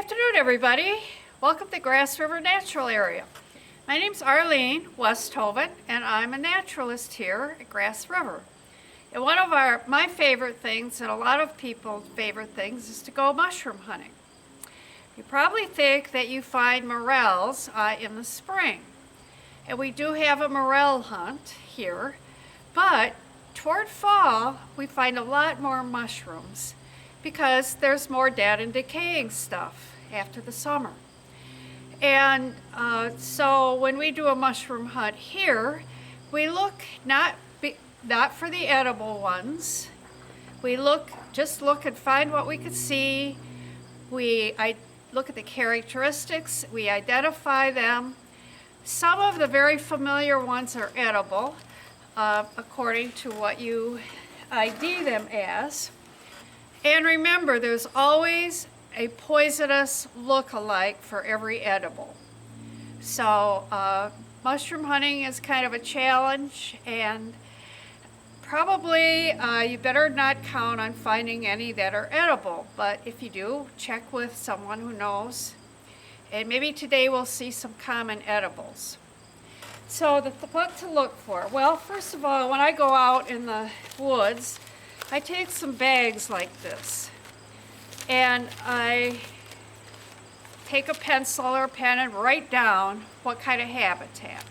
afternoon, everybody. Welcome to Grass River Natural Area. My name's Arlene Westhoven, and I'm a naturalist here at Grass River. And one of my favorite things, and a lot of people's favorite things, is to go mushroom hunting. You probably think that you find morels in the spring. And we do have a morel hunt here, but toward fall, we find a lot more mushrooms because there's more dead and decaying stuff after the summer. And so when we do a mushroom hunt here, we look not for the edible ones. We just look and find what we could see. I look at the characteristics, we identify them. Some of the very familiar ones are edible, according to what you ID them as. And remember, there's always a poisonous look-alike for every edible. So mushroom hunting is kind of a challenge, and probably you better not count on finding any that are edible. But if you do, check with someone who knows. And maybe today we'll see some common edibles. So what to look for? Well, first of all, when I go out in the woods, I take some bags like this. And I take a pencil or a pen and write down what kind of habitat.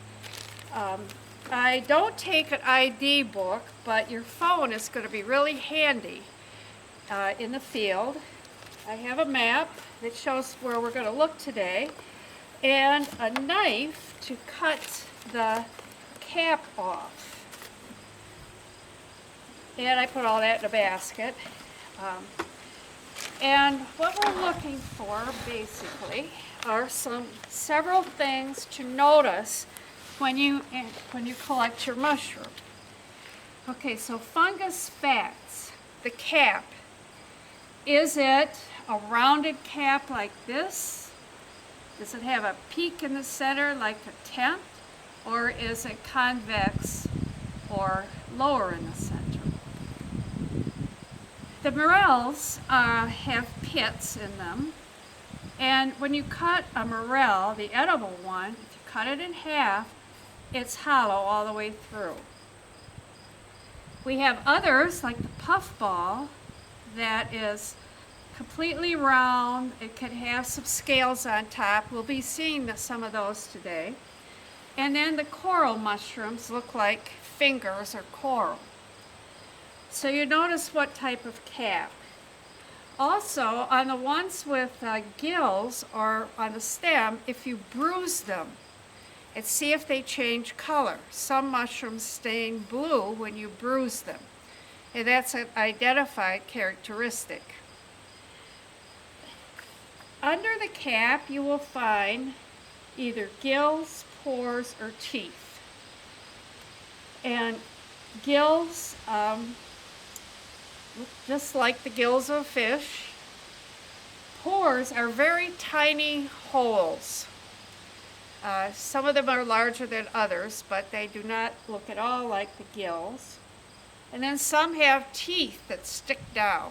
I don't take an ID book, but your phone is going to be really handy in the field. I have a map that shows where we're going to look today, and a knife to cut the cap off. And I put all that in a basket. And what we're looking for, basically, are several things to notice when you collect your mushroom. Okay, so fungus facts. The cap. Is it a rounded cap like this? Does it have a peak in the center like a tent? Or is it convex or lower in the center? The morels have pits in them, and when you cut a morel, the edible one, if you cut it in half, it's hollow all the way through. We have others, like the puffball, that is completely round. It can have some scales on top. We'll be seeing some of those today. And then the coral mushrooms look like fingers or coral. So you notice what type of cap. Also, on the ones with gills or on the stem, if you bruise them and see if they change color. Some mushrooms stain blue when you bruise them, and that's an identified characteristic. Under the cap, you will find either gills, pores, or teeth. And gills, just like the gills of a fish. Pores are very tiny holes. Some of them are larger than others, but they do not look at all like the gills. And then some have teeth that stick down.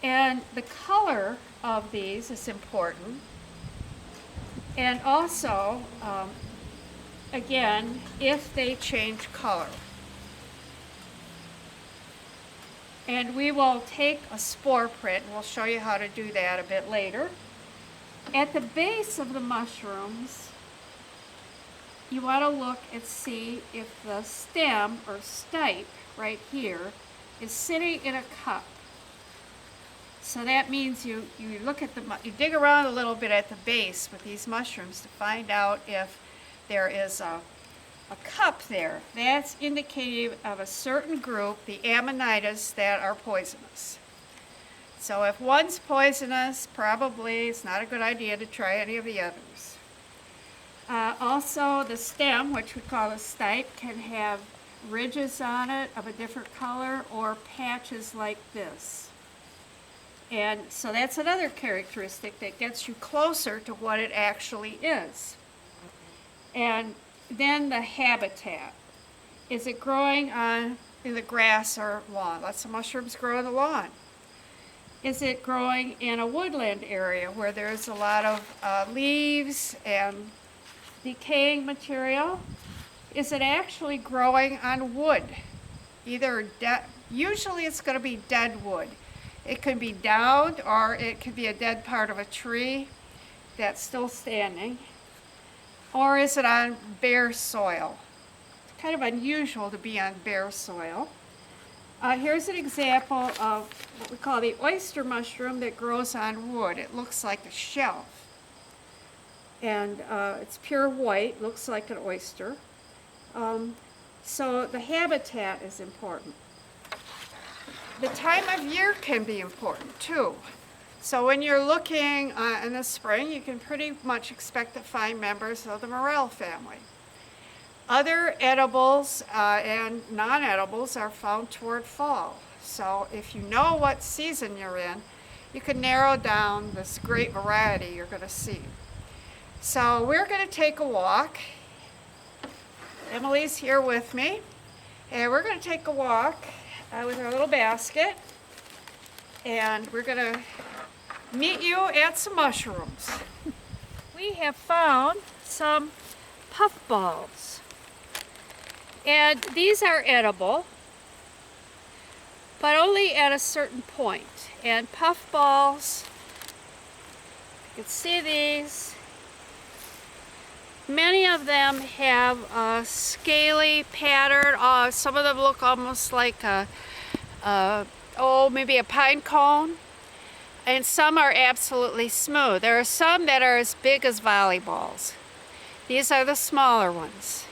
And the color of these is important. And also, again, if they change color. And we will take a spore print, and we'll show you how to do that a bit later. At the base of the mushrooms, you want to look and see if the stem or stipe right here is sitting in a cup. So that means you look at you dig around a little bit at the base with these mushrooms to find out if there is a cup there. That's indicative of a certain group, the Amanitas, that are poisonous. So if one's poisonous, probably it's not a good idea to try any of the others. Also, the stem, which we call a stipe, can have ridges on it of a different color or patches like this. And so that's another characteristic that gets you closer to what it actually is. And then the habitat. Is it growing in the grass or lawn? Lots of mushrooms grow in the lawn. is it growing in a woodland area where there's a lot of leaves and decaying material? Is it actually growing on wood? Either usually it's going to be dead wood. It could be downed, or it could be a dead part of a tree that's still standing. Or is it on bare soil? It's kind of unusual to be on bare soil. Here's an example of what we call the oyster mushroom that grows on wood. It looks like a shell. And it's pure white, looks like an oyster. So the habitat is important. The time of year can be important too. So when you're looking in the spring, you can pretty much expect to find members of the morel family. Other edibles and non-edibles are found toward fall. So if you know what season you're in, you can narrow down this great variety you're going to see. So we're going to take a walk. Emily's here with me, and we're going to take a walk with our little basket, and we're going to meet you at some mushrooms. We have found some puffballs, and these are edible, but only at a certain point. And puffballs, you can see these, many of them have a scaly pattern. Some of them look almost like maybe a pine cone. And some are absolutely smooth. There are some that are as big as volleyballs. These are the smaller ones.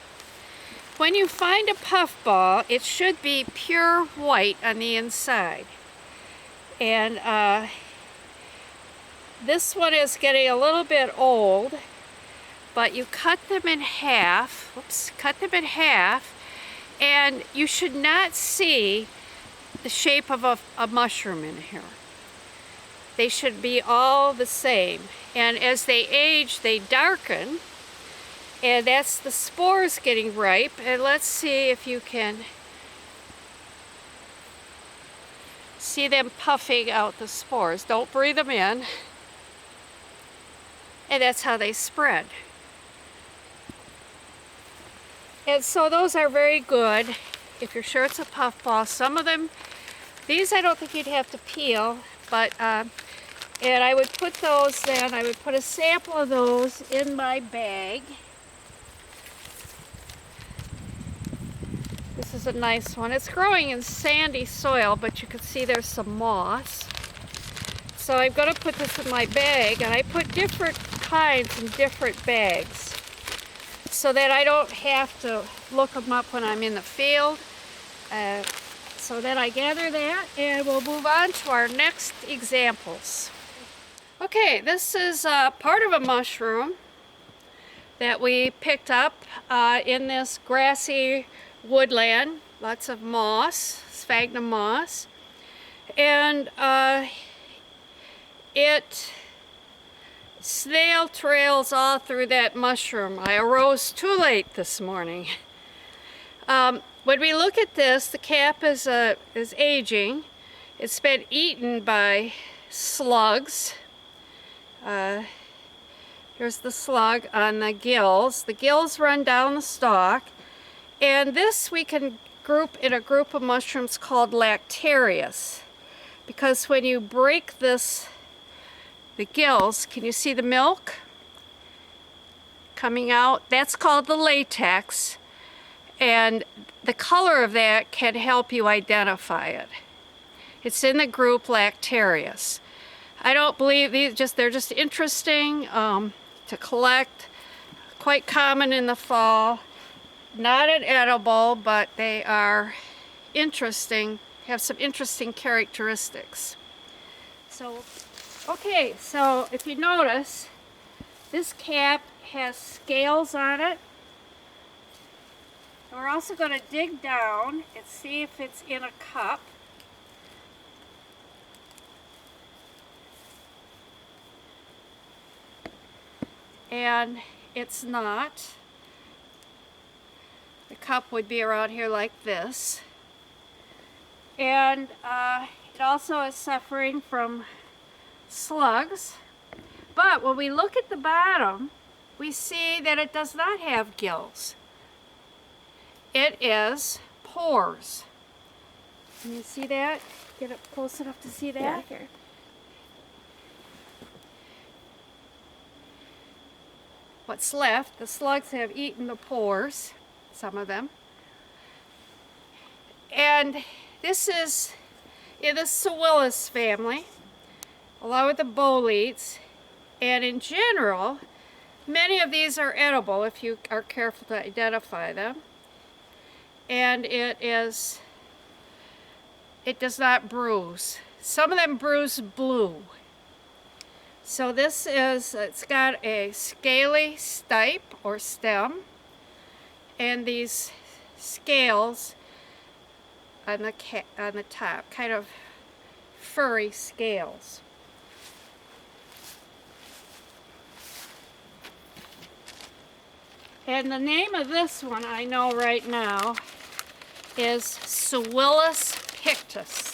When you find a puffball, it should be pure white on the inside. And this one is getting a little bit old, but you cut them in half, and you should not see the shape of a mushroom in here. They should be all the same. And as they age, they darken, and that's the spores getting ripe. And let's see if you can see them puffing out the spores. Don't breathe them in. And that's how they spread. And so those are very good if you're sure it's a puffball. Some of them, these I don't think you'd have to peel, but and I would put those then, I would put a sample of those in my bag. This is a nice one. It's growing in sandy soil, but you can see there's some moss. So I'm going to put this in my bag, and I put different kinds in different bags so that I don't have to look them up when I'm in the field. So then I gather that, and we'll move on to our next examples. Okay, this is part of a mushroom that we picked up in this grassy woodland. Lots of moss, sphagnum moss. And it snail trails all through that mushroom. I arose too late this morning. When we look at this, the cap is aging. It's been eaten by slugs. Here's the slug on the gills. The gills run down the stalk. And this we can group in a group of mushrooms called lactarius. Because when you break this, the gills, can you see the milk coming out? That's called the latex. And the color of that can help you identify it. It's in the group Lactarius. I don't believe they're just interesting to collect, quite common in the fall. Not an edible, but they are interesting, have some interesting characteristics. So, okay, so if you notice, this cap has scales on it. And we're also going to dig down and see if it's in a cup. And it's not. The cup would be around here like this. And It also is suffering from slugs. But when we look at the bottom, we see that it does not have gills. It is pores. Can you see that? Get up close enough to see that? Yeah, here. What's left, the slugs have eaten the pores, some of them. And this is in the Sewillis family, along with the boletes. And in general, many of these are edible if you are careful to identify them. And it does not bruise. Some of them bruise blue. So this is, it's got a scaly stipe or stem, and these scales on the top, kind of furry scales. And the name of this one I know right now is Sewillis pictus.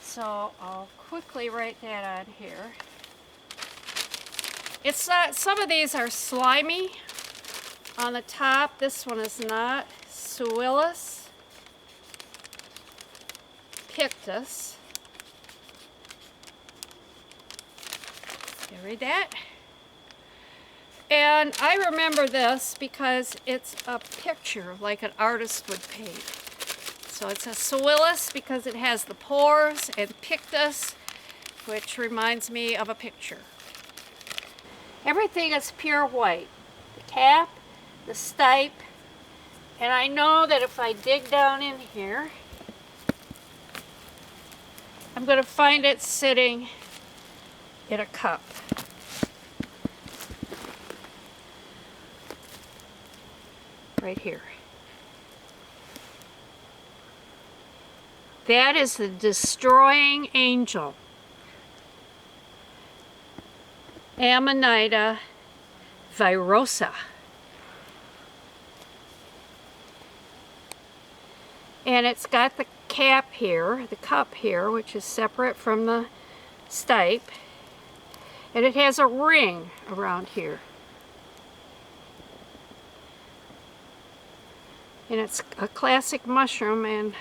So I'll quickly write that on here. It's not, some of these are slimy on the top. This one is not. Sewillis pictus. You read that? And I remember this because it's a picture like an artist would paint. So it's a Sewillis because it has the pores, and pictus, which reminds me of a picture. Everything is pure white. The cap, the stipe, and I know that if I dig down in here, I'm going to find it sitting in a cup. Right here. That is the destroying angel. Amanita virosa. And it's got the cap here, the cup here, which is separate from the stipe. And it has a ring around here. And it's a classic mushroom, and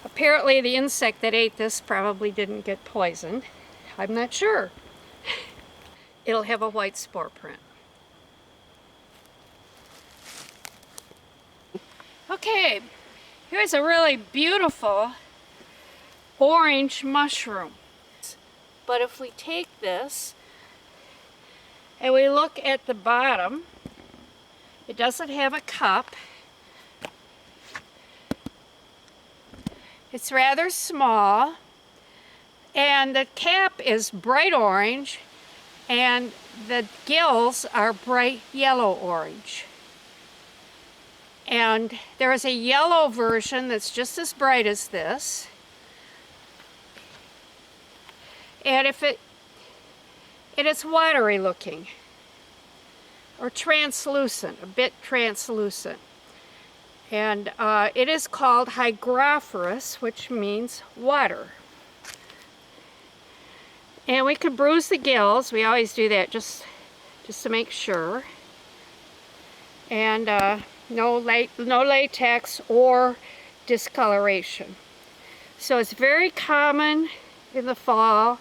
apparently the insect that ate this probably didn't get poisoned. I'm not sure. It'll have a white spore print. Okay, here's a really beautiful orange mushroom. But if we take this and we look at the bottom, it doesn't have a cup. It's rather small, and the cap is bright orange, and the gills are bright yellow orange. And there is a yellow version that's just as bright as this. And it is watery looking, or translucent, a bit translucent. And it is called hygrophorous, which means water. And we could bruise the gills. We always do that just to make sure. And no latex or discoloration. So it's very common in the fall,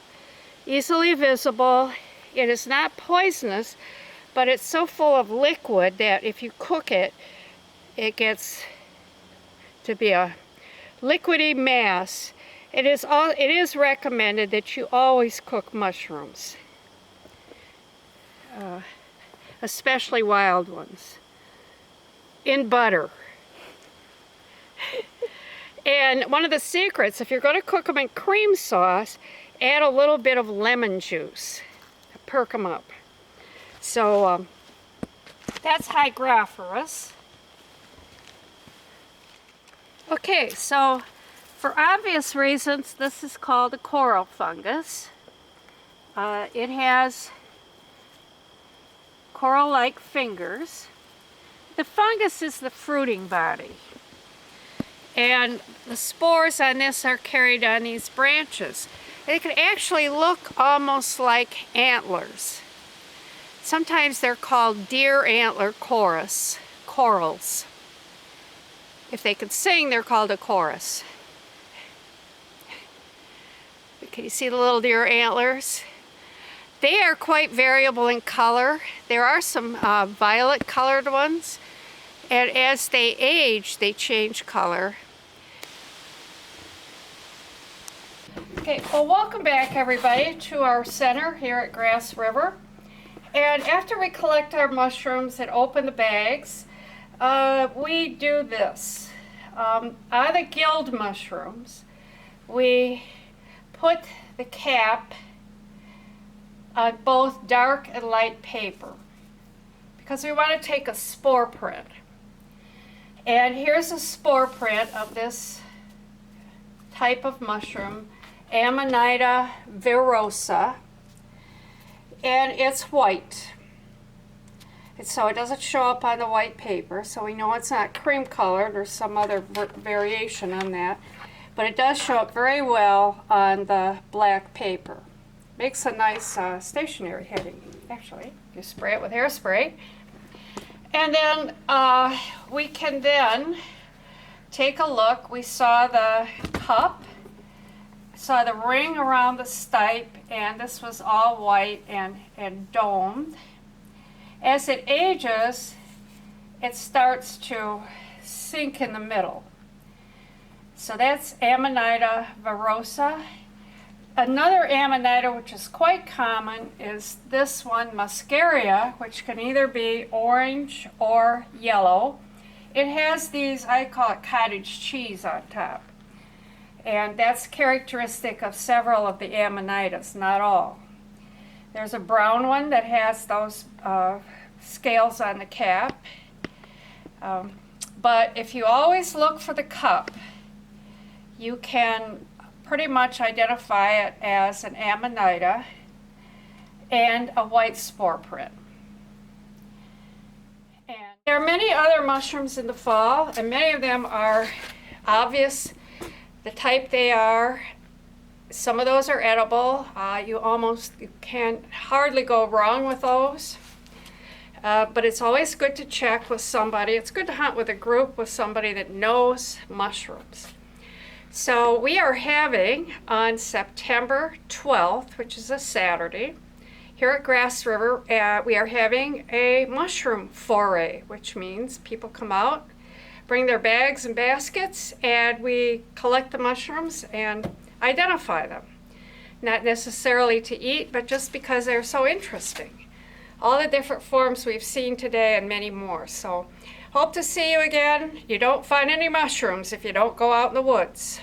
easily visible. It is not poisonous, but it's so full of liquid that if you cook it, it gets to be a liquidy mass. It is recommended that you always cook mushrooms, especially wild ones, in butter. And one of the secrets, if you're going to cook them in cream sauce, add a little bit of lemon juice to perk them up. So that's hygrophorous. Okay, so for obvious reasons, this is called a coral fungus. It has coral-like fingers. The fungus is the fruiting body. and the spores on this are carried on these branches. They can actually look almost like antlers. Sometimes they're called deer antler corals. If they could sing, they're called a chorus. Can you see the little deer antlers? They are quite variable in color. There are some violet colored ones, and as they age, they change color. Okay, well, welcome back everybody to our center here at Grass River. And after we collect our mushrooms and open the bags, we do this. On the gilled mushrooms, we put the cap on both dark and light paper because we want to take a spore print. And here's a spore print of this type of mushroom, Amanita virosa, and it's white. And so it doesn't show up on the white paper, so we know it's not cream colored or some other variation on that, but it does show up very well on the black paper. Makes a nice stationery heading, actually. You spray it with hairspray. And then we can then take a look. We saw the cup, saw the ring around the stipe, and this was all white and domed. As it ages, it starts to sink in the middle. So that's Amanita virosa. Another Amanita, which is quite common, is this one, Muscaria, which can either be orange or yellow. It has these, I call it cottage cheese on top. And that's characteristic of several of the Amanitas, not all. There's a brown one that has those scales on the cap. But if you always look for the cup, you can pretty much identify it as an Amanita and a white spore print. And there are many other mushrooms in the fall, and many of them are obvious, the type they are. Some of those are edible. You can hardly go wrong with those. But it's always good to check with somebody. It's good to hunt with a group with somebody that knows mushrooms. So we are having on September 12th, which is a Saturday, here at Grass River, we are having a mushroom foray, which means people come out, bring their bags and baskets, and we collect the mushrooms and identify them. Not necessarily to eat, but just because they're so interesting. All the different forms we've seen today and many more. So hope to see you again. You don't find any mushrooms if you don't go out in the woods.